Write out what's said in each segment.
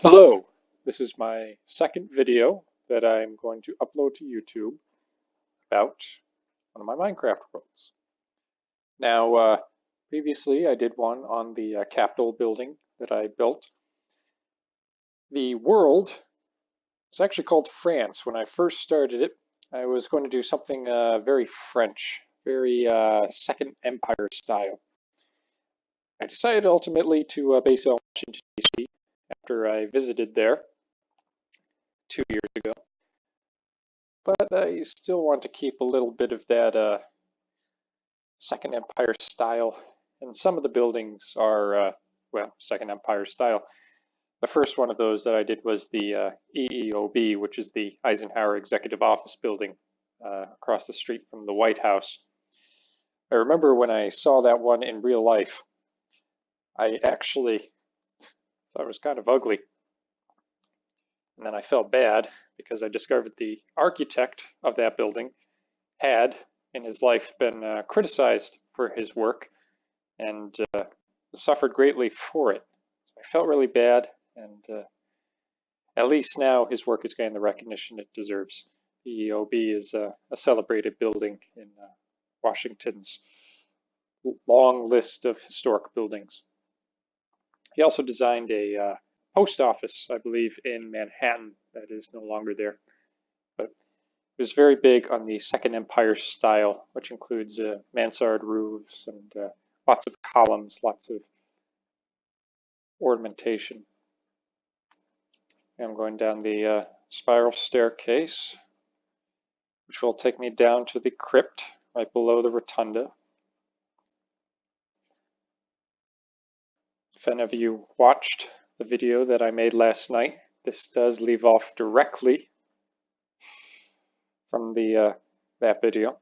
Hello, this is my second video that I'm going to upload to YouTube about one of my Minecraft worlds. Now, previously I did one on the Capitol building that I built. The world is actually called France. When I first started it, I was going to do something very French, very Second Empire style. I decided ultimately to base it on Washington, D.C. after I visited there 2 years ago. But I still want to keep a little bit of that Second Empire style, and some of the buildings are, well, Second Empire style. The first one of those that I did was the EEOB, which is the Eisenhower Executive Office building across the street from the White House. I remember when I saw that one in real life, I actually thought it was kind of ugly. And then I felt bad because I discovered the architect of that building had in his life been criticized for his work and suffered greatly for it. So I felt really bad, and at least now his work is getting the recognition it deserves. The EOB is a celebrated building in Washington's long list of historic buildings. He also designed a post office, I believe, in Manhattan that is no longer there. But it was very big on the Second Empire style, which includes mansard roofs and lots of columns, lots of ornamentation. I'm going down the spiral staircase, which will take me down to the crypt right below the rotunda. If any of you watched the video that I made last night, this does leave off directly from the that video.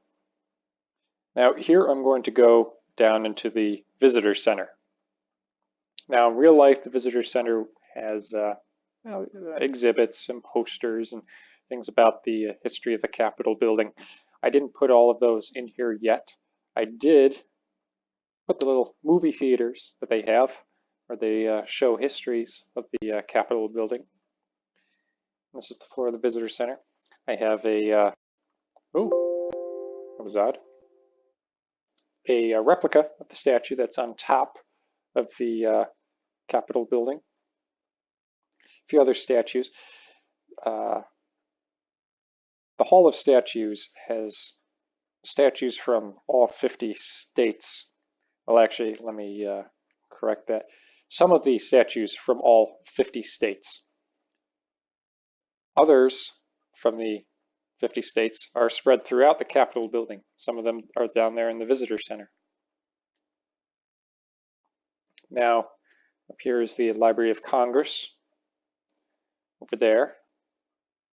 Now here I'm going to go down into the visitor center. Now in real life, the visitor center has exhibits and posters and things about the history of the Capitol building. I didn't put all of those in here yet. I did put the little movie theaters that they have, where they show histories of the Capitol building. This is the floor of the visitor center. I have a, oh, that was odd. A replica of the statue that's on top of the Capitol building. A few other statues. The Hall of Statues has statues from all 50 states. Well, actually, let me correct that. Some of the statues from all 50 states. Others from the 50 states are spread throughout the Capitol building. Some of them are down there in the visitor center. Now, up here is the Library of Congress. Over there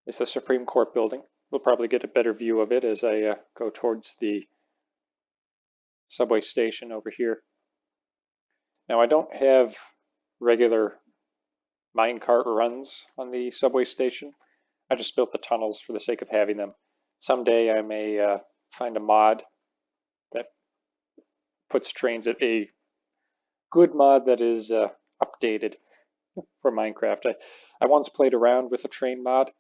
is the Supreme Court building. We'll probably get a better view of it as I go towards the subway station over here. Now, I don't have regular minecart runs on the subway station. I just built the tunnels for the sake of having them. Someday I may find a mod that puts trains at a good mod that is updated for Minecraft. I once played around with a train mod,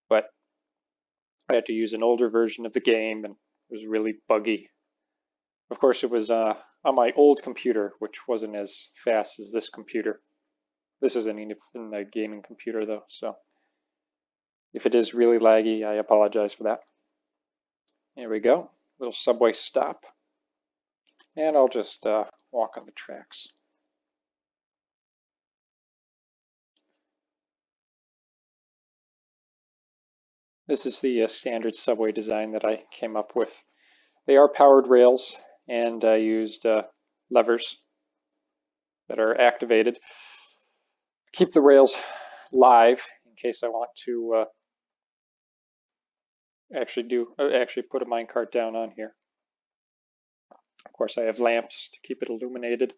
but I had to use an older version of the game and it was really buggy. Of course, it was on my old computer, which wasn't as fast as this computer. This isn't even a gaming computer though, so if it is really laggy, I apologize for that. Here we go, little subway stop. And I'll just walk on the tracks. This is the standard subway design that I came up with. They are powered rails, and I used levers that are activated to keep the rails live in case I want to actually put a minecart down on here. Of course, I have lamps to keep it illuminated.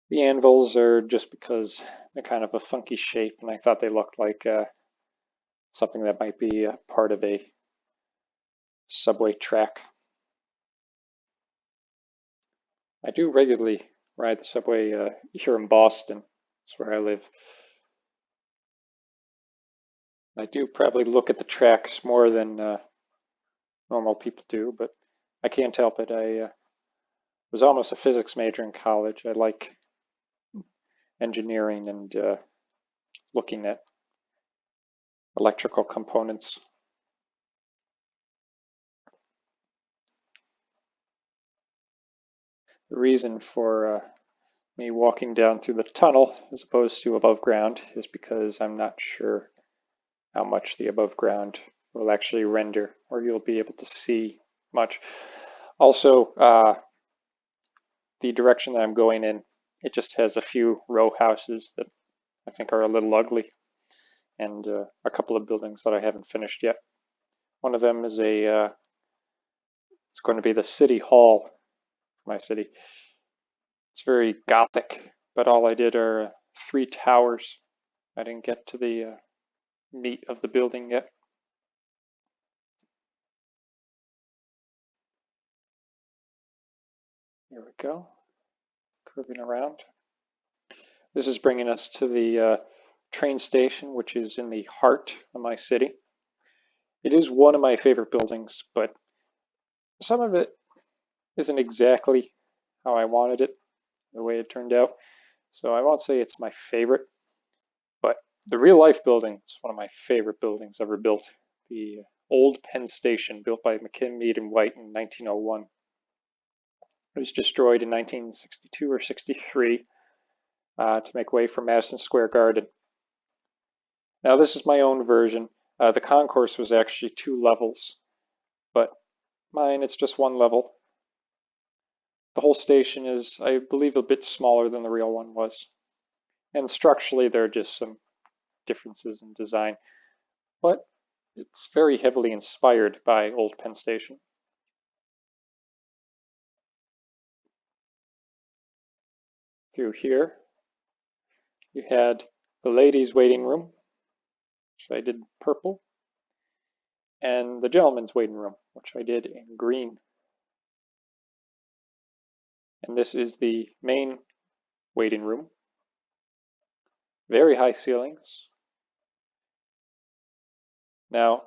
The anvils are just because they're kind of a funky shape, and I thought they looked like something that might be part of a subway track. I do regularly ride the subway here in Boston. That's where I live. I do probably look at the tracks more than normal people do, but I can't help it. I was almost a physics major in college. I like engineering and looking at electrical components. The reason for me walking down through the tunnel as opposed to above ground is because I'm not sure how much the above ground will actually render, or you'll be able to see much. Also, the direction that I'm going in, it just has a few row houses that I think are a little ugly, and a couple of buildings that I haven't finished yet. One of them is it's going to be the city hall for my city. It's very Gothic, but all I did are 3 towers. I didn't get to the meat of the building yet. Here we go, curving around. This is bringing us to the train station, which is in the heart of my city. It is one of my favorite buildings, but some of it isn't exactly how I wanted it, the way it turned out. So I won't say it's my favorite, but the real life building is one of my favorite buildings ever built. The old Penn Station, built by McKim, Mead & White in 1901. It was destroyed in 1962 or 63 to make way for Madison Square Garden. Now this is my own version. The concourse was actually 2 levels, but mine, it's just 1 level. The whole station is, I believe, a bit smaller than the real one was. And structurally, there are just some differences in design, but it's very heavily inspired by Old Penn Station. Through here, you had the ladies' waiting room, which I did purple, and the gentlemen's waiting room, which I did in green. And this is the main waiting room. Very high ceilings. Now,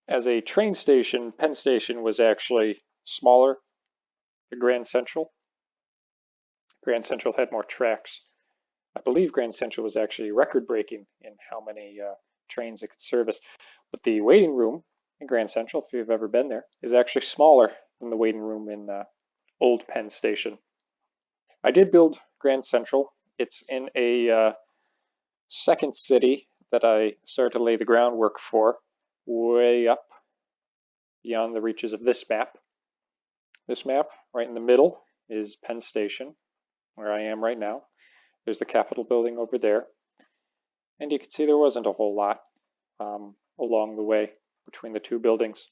as a train station, Penn Station was actually smaller than Grand Central. Grand Central had more tracks. I believe Grand Central was actually record-breaking in how many trains it could service. But the waiting room in Grand Central, if you've ever been there, is actually smaller than the waiting room in Old Penn Station. I did build Grand Central. It's in a second city that I started to lay the groundwork for, way up beyond the reaches of this map. This map, right in the middle, is Penn Station, where I am right now. There's the Capitol building over there. And you can see there wasn't a whole lot along the way between the 2 buildings.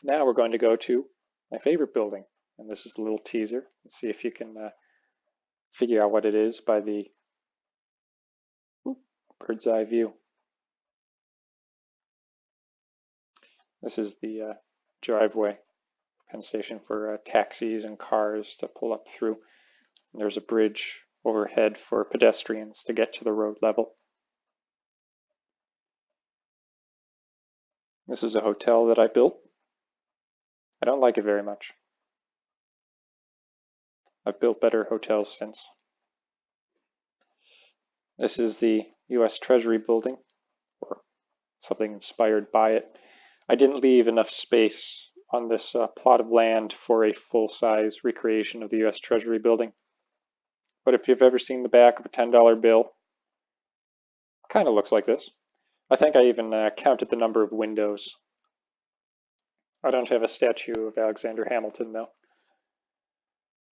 Now we're going to go to my favorite building. And this is a little teaser. Let's see if you can figure out what it is by the bird's eye view. This is the driveway, Penn Station, for taxis and cars to pull up through. And there's a bridge overhead for pedestrians to get to the road level. This is a hotel that I built. I don't like it very much. I've built better hotels since. This is the U.S. Treasury building, or something inspired by it. I didn't leave enough space on this plot of land for a full-size recreation of the U.S. Treasury building. But if you've ever seen the back of a $10 bill, it kind of looks like this. I think I even counted the number of windows. I don't have a statue of Alexander Hamilton, though.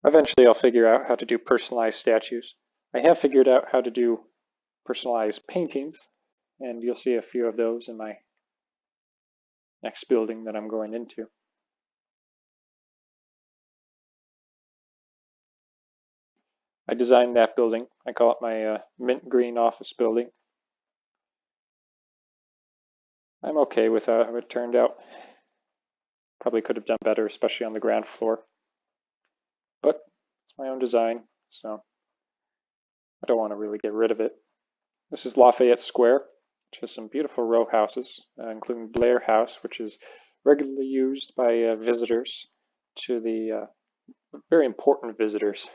Eventually I'll figure out how to do personalized statues. I have figured out how to do personalized paintings, and you'll see a few of those in my next building that I'm going into. I designed that building. I call it my mint green office building. I'm okay with how it turned out. Probably could have done better, especially on the ground floor. But it's my own design, so I don't want to really get rid of it. This is Lafayette Square, which has some beautiful row houses, including Blair House, which is regularly used by visitors to the very important visitors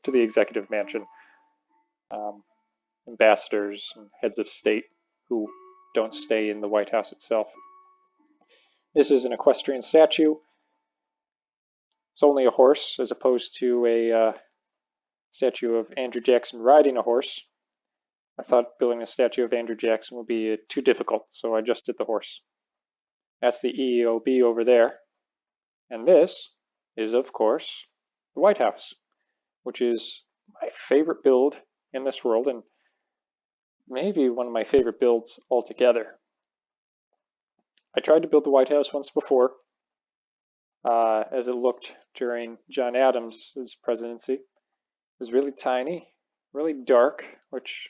to the executive mansion, ambassadors and heads of state who don't stay in the White House itself. This is an equestrian statue. It's only a horse as opposed to a statue of Andrew Jackson riding a horse. I thought building a statue of Andrew Jackson would be too difficult, so I just did the horse. That's the EEOB over there. And this is, of course, the White House, which is my favorite build in this world, and maybe one of my favorite builds altogether. I tried to build the White House once before, as it looked during John Adams' presidency. It was really tiny, really dark, which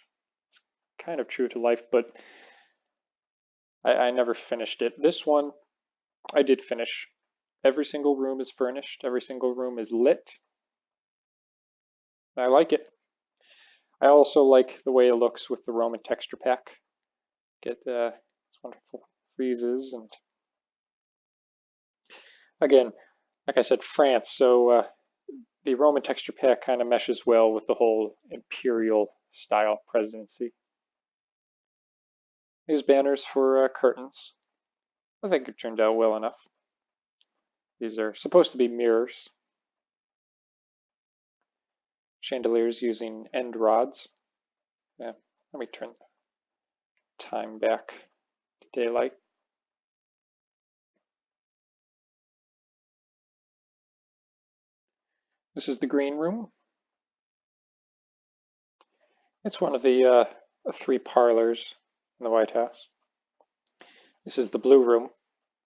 is kind of true to life, but I never finished it. This one I did finish. Every single room is furnished, every single room is lit. I like it. I also like the way it looks with the Roman texture pack. Get these wonderful friezes, and again, like I said, France, so the Roman texture pack kind of meshes well with the whole imperial style presidency. These banners for curtains. I think it turned out well enough. These are supposed to be mirrors. Chandeliers using end rods. Yeah, let me turn the time back to daylight. This is the green room. It's one of the 3 parlors in the White House. This is the blue room.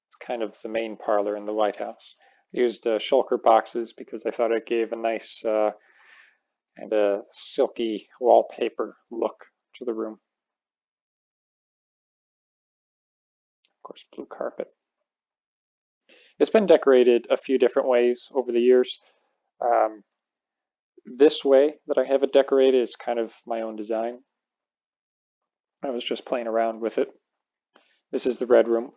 It's kind of the main parlor in the White House. I used shulker boxes because I thought it gave a nice and a silky wallpaper look to the room. Of course, blue carpet. It's been decorated a few different ways over the years. This way that I have it decorated is kind of my own design. I was just playing around with it. This is the red room.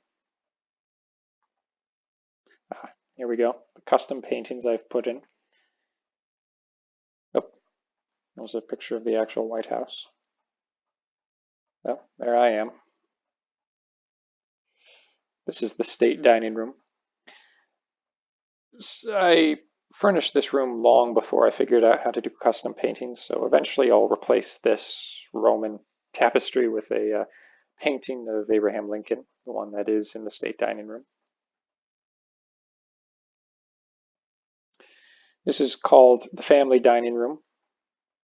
Here we go. The custom paintings I've put in. Oh, there's a picture of the actual White House. Oh, there I am. This is the state dining room. I furnished this room long before I figured out how to do custom paintings, so eventually I'll replace this Roman tapestry with a painting of Abraham Lincoln, the one that is in the state dining room. This is called the family dining room,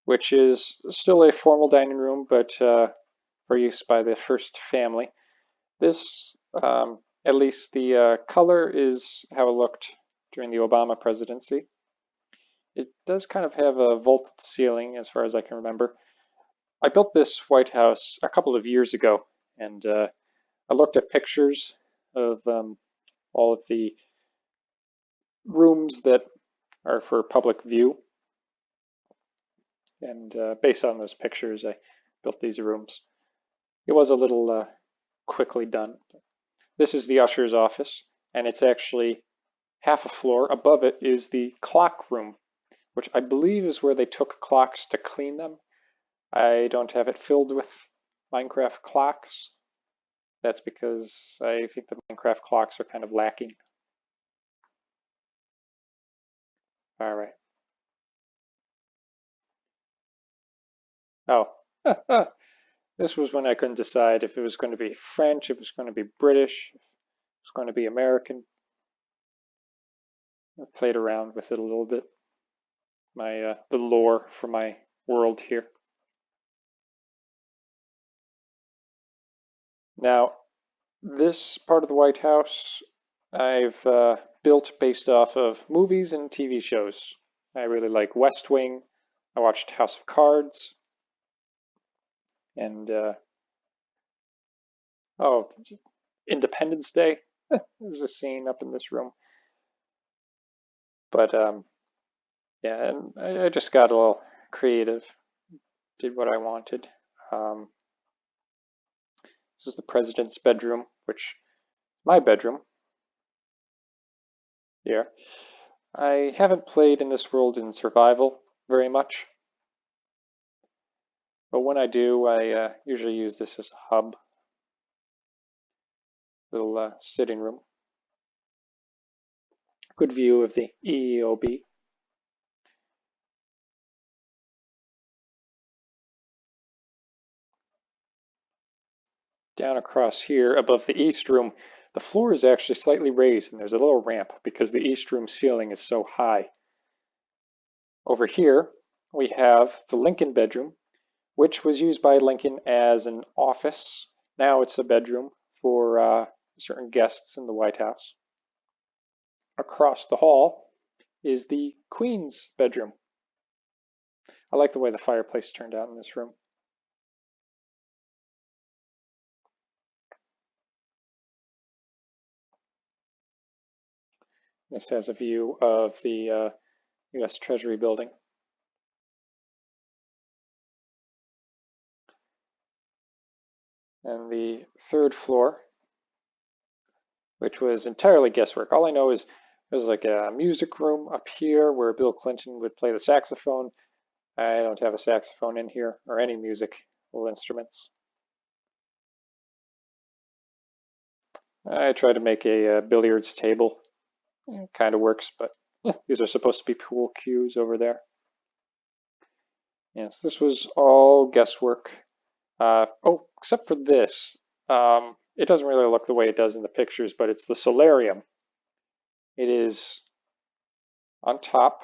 which is still a formal dining room, but for use by the first family. This, at least the color is how it looked during the Obama presidency. It does kind of have a vaulted ceiling as far as I can remember. I built this White House a couple of years ago, and I looked at pictures of all of the rooms that are for public view, and based on those pictures I built these rooms. It was a little quickly done. This is the usher's office, and it's actually half a floor above it is the clock room, which I believe is where they took clocks to clean them. I don't have it filled with Minecraft clocks. That's because I think the Minecraft clocks are kind of lacking. All right. Oh, this was when I couldn't decide if it was going to be French, if it was going to be British, if it was going to be American. I played around with it a little bit. The lore for my world here. Now, this part of the White House I've built based off of movies and TV shows. I really like West Wing. I watched House of Cards. And, oh, Independence Day. There's a scene up in this room. But Yeah, and I just got a little creative, did what I wanted. This is the president's bedroom, which my bedroom here. I haven't played in this world in survival very much, but when I do, I usually use this as a hub, little sitting room. Good view of the EEOB. Down across here above the East Room, the floor is actually slightly raised and there's a little ramp because the East Room ceiling is so high. Over here we have the Lincoln bedroom, which was used by Lincoln as an office. Now it's a bedroom for certain guests in the White House. Across the hall is the Queen's bedroom. I like the way the fireplace turned out in this room. This has a view of the U.S. Treasury building. And the third floor, which was entirely guesswork. All I know is there's like a music room up here where Bill Clinton would play the saxophone. I don't have a saxophone in here or any musical instruments. I tried to make a billiards table. It kind of works, but these are supposed to be pool cues over there. Yes, this was all guesswork. Oh, except for this. It doesn't really look the way it does in the pictures, but it's the Solarium. It is on top,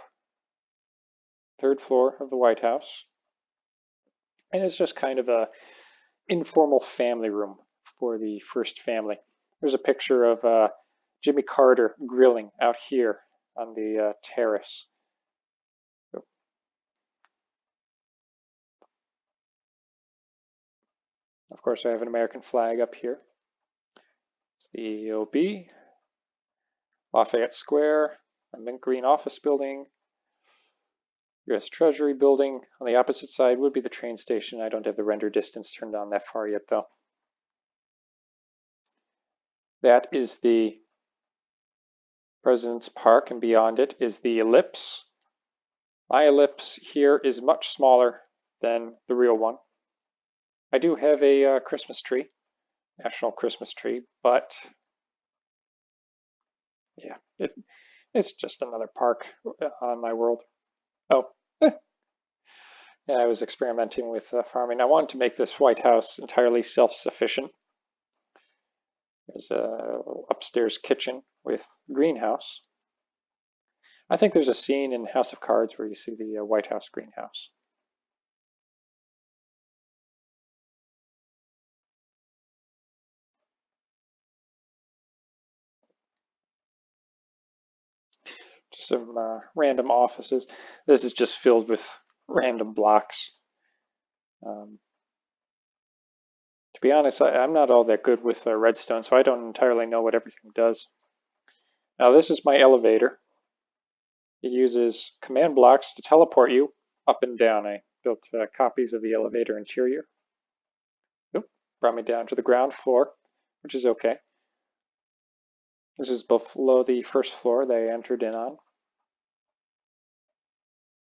third floor of the White House. And it's just kind of a informal family room for the first family. There's a picture of Jimmy Carter grilling out here on the terrace. Of course, I have an American flag up here. It's the EOB, Lafayette Square, a mint green office building, U.S. Treasury building. On the opposite side would be the train station. I don't have the render distance turned on that far yet, though. That is the President's Park, and beyond it is the ellipse. My ellipse here is much smaller than the real one. I do have a Christmas tree, national Christmas tree, but yeah, it's just another park on my world. Oh, yeah, I was experimenting with farming. I wanted to make this White House entirely self-sufficient. There's a upstairs kitchen with greenhouse. I think there's a scene in House of Cards where you see the White House greenhouse. Just some random offices. This is just filled with random blocks. To be honest, I'm not all that good with redstone, so I don't entirely know what everything does. Now this is my elevator. It uses command blocks to teleport you up and down. I built copies of the elevator interior. Oop, brought me down to the ground floor, which is okay. This is below the first floor they entered in on.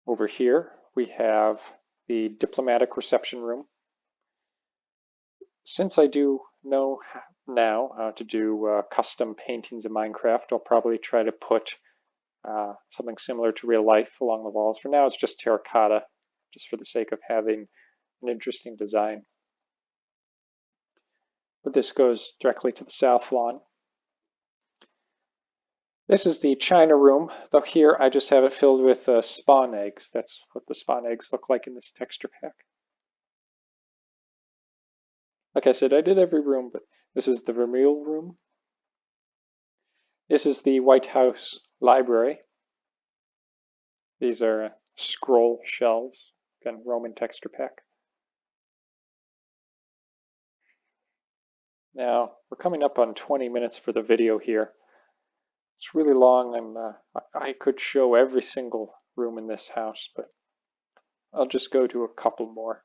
Over here we have the diplomatic reception room. Since I do know now how to do custom paintings in Minecraft, I'll probably try to put something similar to real life along the walls. For now it's just terracotta, just for the sake of having an interesting design. But this goes directly to the south lawn. This is the China room, though here I just have it filled with spawn eggs. That's what the spawn eggs look like in this texture pack. Like I said, I did every room, but this is the Vermeil room. This is the White House library. These are scroll shelves, again, Roman texture pack. Now, we're coming up on 20 minutes for the video here. It's really long. I could show every single room in this house, but I'll just go to a couple more.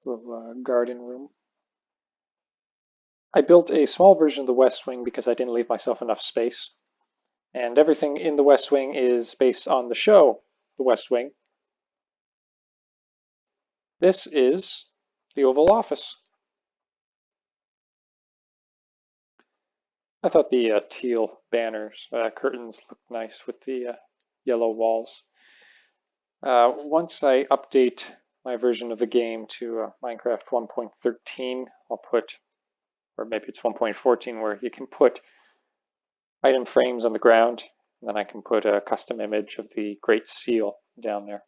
Little garden room. I built a small version of the West Wing because I didn't leave myself enough space. And everything in the West Wing is based on the show, The West Wing. This is the Oval Office. I thought the teal banners, curtains looked nice with the yellow walls. Once I update my version of the game to Minecraft 1.13, I'll put, or maybe it's 1.14, where you can put item frames on the ground, and then I can put a custom image of the Great Seal down there.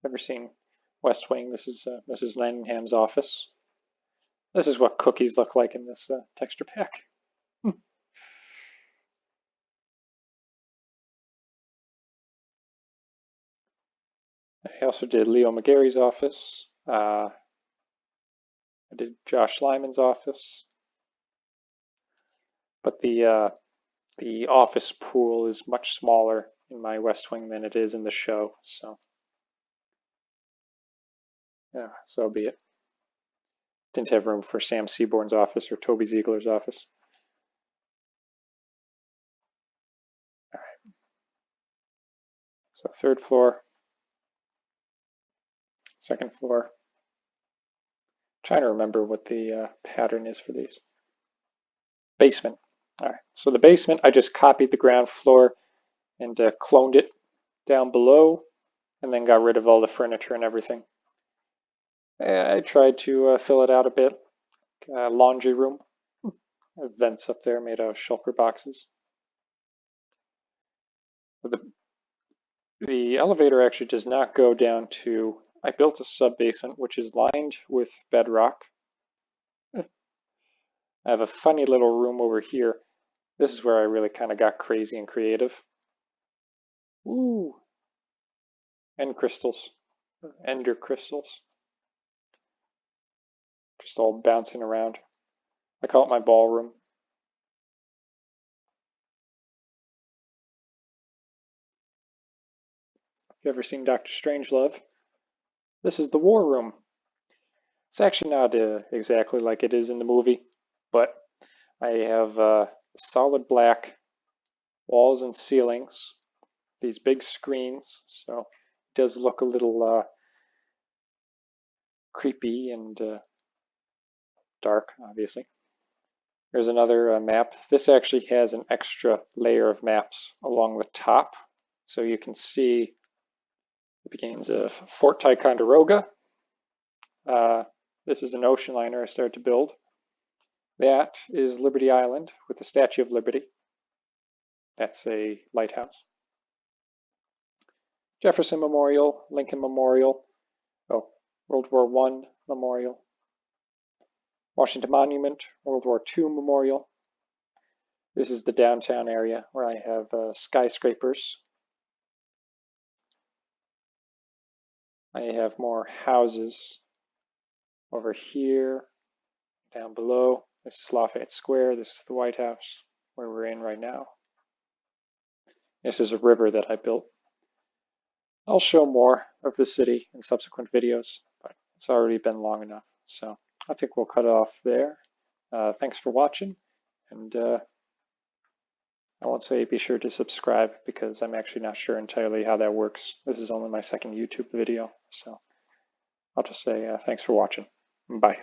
Ever seen West Wing? This is Mrs. Landingham's office. This is what cookies look like in this texture pack. I also did Leo McGarry's office. I did Josh Lyman's office. But the office pool is much smaller in my West Wing than it is in the show. So yeah, so be it. Didn't have room for Sam Seaborn's office or Toby Ziegler's office. All right. So third floor, second floor. Trying to remember what the pattern is for these. Basement. All right. So the basement, I just copied the ground floor and cloned it down below, and then got rid of all the furniture and everything. I tried to fill it out a bit. Laundry room. Vents up there made out of shulker boxes. The elevator actually does not go down to... I built a sub-basement which is lined with bedrock. I have a funny little room over here. This is where I really kind of got crazy and creative. Ooh! End crystals. Ender crystals. Just all bouncing around. I call it my ballroom. If you've ever seen Dr. Strangelove, this is the war room. It's actually not exactly like it is in the movie, but I have solid black walls and ceilings, these big screens, so it does look a little creepy and dark, obviously. There's another map. This actually has an extra layer of maps along the top, so you can see the beginnings of Fort Ticonderoga. This is an ocean liner I started to build. That is Liberty Island with the Statue of Liberty. That's a lighthouse. Jefferson Memorial, Lincoln Memorial, World War I Memorial. Washington Monument, World War II Memorial. This is the downtown area where I have skyscrapers. I have more houses over here, down below. This is Lafayette Square. This is the White House where we're in right now. This is a river that I built. I'll show more of the city in subsequent videos, but it's already been long enough. So I think we'll cut it off there. Thanks for watching, and I won't say be sure to subscribe because I'm actually not sure entirely how that works. This is only my second YouTube video, so I'll just say thanks for watching. Bye.